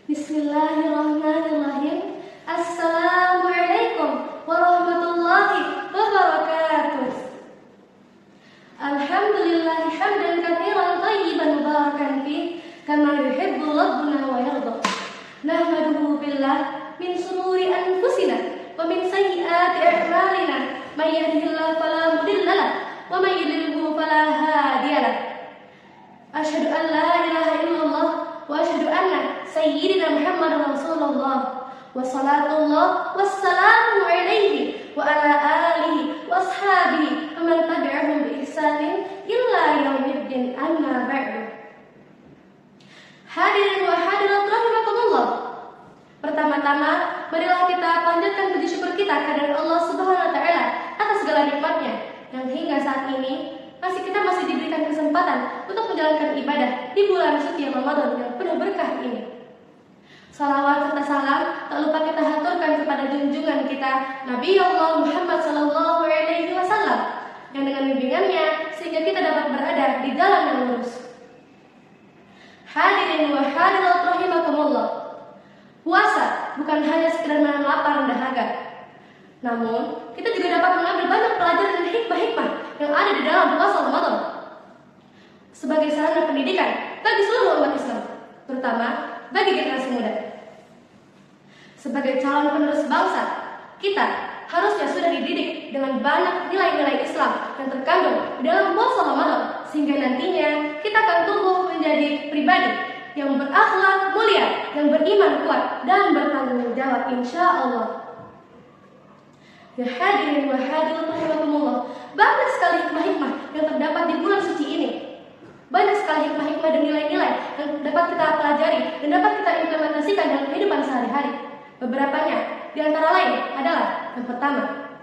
Bismillahirrahmanirrahim. Assalamualaikum warahmatullahi wabarakatuh. Alhamdulillahi hamdan katsiran thayyiban mubarakan fih kama yuhibbu rabbuna wa yarda. Nahmaduhu billah min sururi anfusina wa min sayyiati a'malina. May yahdihillahu fala mudilla lahu wa may yudlilhu fala hadiya lahu. Asyhadu an la ilaha illallah wa asyhadu anna sayyidina Muhammadar Rasulullah wa salatullah wassalamu alaihi wa ala alihi wa ashabihi wa man tabi'ahum bi ihsanin illa yaumiddin, amma ba'du. Hadirin wa hadirat rahimakumullah. Pertama-tama, marilah kita panjatkan puji syukur kita kepada Allah Subhanahu wa taala atas segala nikmatnya yang hingga saat ini kita masih diberikan kesempatan untuk menjalankan ibadah di bulan suci Ramadan yang penuh berkah ini. Salawat serta salam tak lupa kita haturkan kepada junjungan kita Nabi Allah Muhammad sallallahu alaihi wasallam yang dengan bimbingannya sehingga kita dapat berada di jalan yang lurus. Hadirin wa hadirat rahimakumullah. Puasa bukan hanya sekedar menahan lapar dan dahaga, namun kita juga dapat mengambil banyak pelajaran dan hikmah-hikmah yang ada di dalam puasa Ramadan sebagai sarana pendidikan bagi seluruh umat Islam, terutama bagi generasi muda. Sebagai calon penerus bangsa, kita harusnya sudah dididik dengan banyak nilai-nilai Islam yang terkandung di dalam puasa Ramadan, sehingga nantinya kita akan tumbuh menjadi pribadi yang berakhlak mulia, yang beriman kuat dan bertanggung jawab insya Allah. Ya hadirin wa hadirat rahimakumullah, banyak sekali hikmah-hikmah yang terdapat di bulan suci ini. Banyak sekali hikmah-hikmah dan nilai-nilai yang dapat kita pelajari dan dapat kita implementasikan dalam kehidupan sehari-hari. Beberapanya di antara lain adalah yang pertama,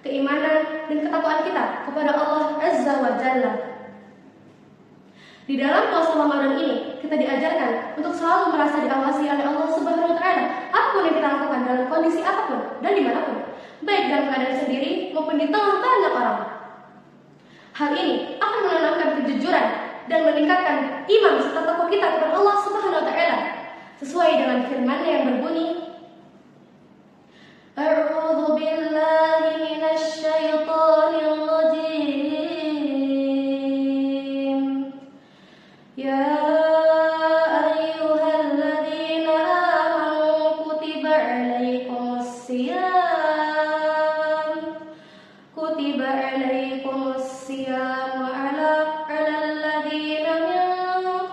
keimanan dan ketakwaan kita kepada Allah Azza wa Jalla. Di dalam puasa Ramadan ini kita diajarkan untuk selalu merasa diawasi oleh Allah Subhanahu wa taala apapun yang kita lakukan dalam kondisi apapun dan dimanapun, baik dalam keadaan sendiri maupun di tengah banyak orang. Hal ini akan menanamkan kejujuran dan meningkatkan iman serta takwa kita kepada Allah Subhanahu wa taala sesuai dengan firman-Nya yang berbunyi, A'udzu billahi minasy syaithanir rajim. Ya ayyuhalladzina amanu kutiba 'alaikumus syiyam kutiba 'alaikumus syiyam wa 'alal ladzina min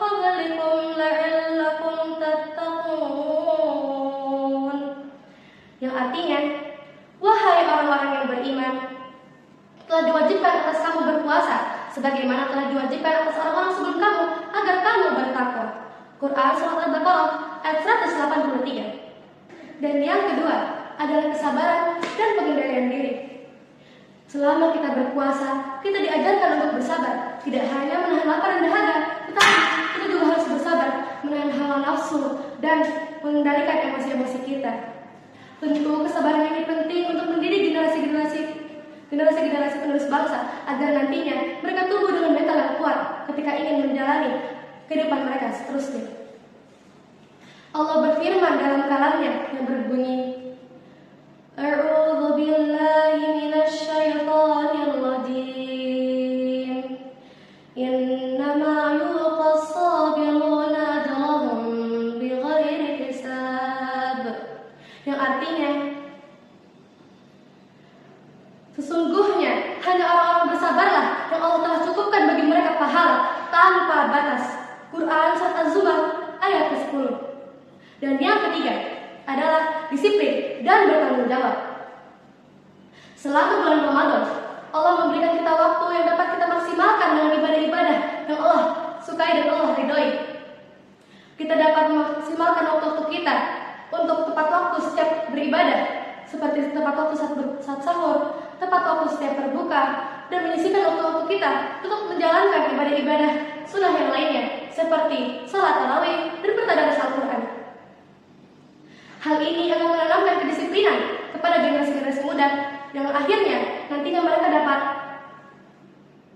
qablikum la'allakum tattaqun. Yang artinya, wahai orang-orang yang beriman, telah diwajibkan atas kamu berpuasa sebagaimana telah diwajibkan atas orang-orang sebelum kamu agar kamu bertakwa. Quran Surat Al-Baqarah ayat 183. Dan yang kedua adalah kesabaran dan pengendalian diri. Selama kita berpuasa, kita diajarkan untuk bersabar, tidak hanya menahan lapar dan dahaga, tetapi kita juga harus bersabar menahan hawa nafsu dan mengendalikan emosi-emosi kita. Tentu kesabaran ini penting untuk mendidik generasi penerus bangsa agar nantinya mereka tumbuh dengan mental yang kuat ketika ingin menjalani kehidupan mereka seterusnya. Allah berfirman dalam kalamnya yang berbunyi, A'udzu billahi minasy syaithanir rajim. Innama yuqas sabiruna ajrahum bighairi hisab. Yang artinya, sesungguhnya hanya orang-orang bersabarlah yang Allah telah cukupkan bagi mereka pahala tanpa batas. Quran Surat Az-Zumar ayat ke-10. Dan yang ketiga adalah disiplin dan bertanggung jawab. Selama bulan Ramadan, Allah memberikan kita waktu yang dapat kita maksimalkan dengan ibadah-ibadah yang Allah sukai dan Allah ridhoi. Kita dapat memaksimalkan waktu kita untuk tepat waktu setiap beribadah, seperti tepat waktu saat sahur, tepat waktu setiap berbuka, dan menyisihkan waktu-waktu kita untuk menjalankan ibadah-ibadah sunnah yang lainnya, seperti salat tarawih dan bertadabbur Al-Quran. Hal ini akan menanamkan kedisiplinan kepada generasi-generasi muda yang akhirnya nantinya mereka dapat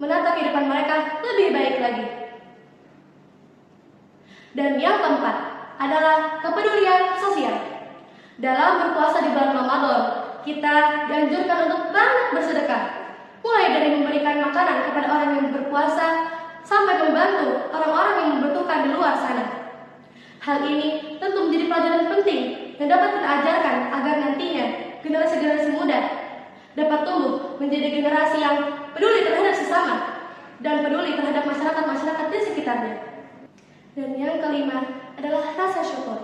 menata kehidupan mereka lebih baik lagi. Dan yang keempat adalah kepedulian sosial. Dalam berpuasa di bulan Ramadan, kita dianjurkan untuk banyak bersedekah, mulai dari memberikan makanan kepada orang yang berpuasa sampai membantu orang-orang yang membutuhkan di luar sana. Hal ini tentu menjadi pelajaran penting yang dapat kita ajarkan agar nantinya generasi-generasi muda dapat tumbuh menjadi generasi yang peduli terhadap sesama dan peduli terhadap masyarakat-masyarakat di sekitarnya. Dan yang kelima adalah rasa syukur.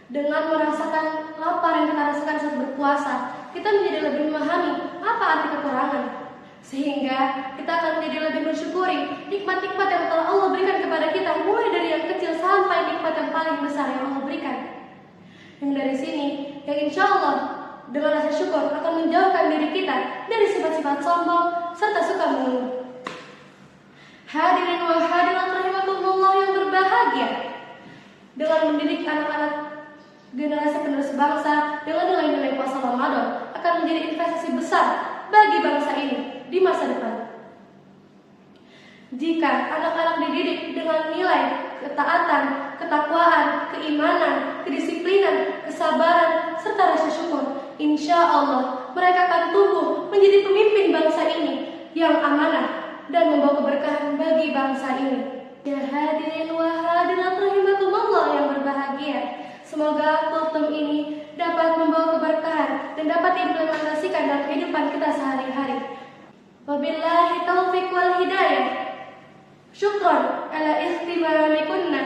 Dengan merasakan lapar yang kita rasakan saat berpuasa, kita menjadi lebih memahami apa arti kekurangan, sehingga kita akan menjadi lebih mensyukuri nikmat-nikmat yang telah Allah berikan kepada kita, mulai dari yang kecil sampai nikmat yang paling besar yang Allah berikan. Yang dari sini, yang insya Allah dengan rasa syukur akan menjauhkan diri kita dari sifat-sifat sombong serta suka mengeluh. Hadirin wa hadirat rahimakumullah yang berbahagia, dengan mendidik anak-anak generasi penerus bangsa dengan nilai-nilai puasa Ramadan akan menjadi investasi besar bagi bangsa ini di masa depan. Jika anak-anak dididik dengan nilai ketaatan, ketakwaan, keimanan, kedisiplinan, kesabaran, serta rasa syukur, insya Allah mereka akan tumbuh menjadi pemimpin bangsa ini yang amanah dan membawa keberkahan bagi bangsa ini. Ya hadirin wa hadirat rahimakumullah yang berbahagia, semoga kultum ini dapat membawa keberkahan dan dapat diimplementasikan dalam kehidupan kita sehari-hari. Wabillahi taufiq wal hidayah. Syukran ala istimamikunna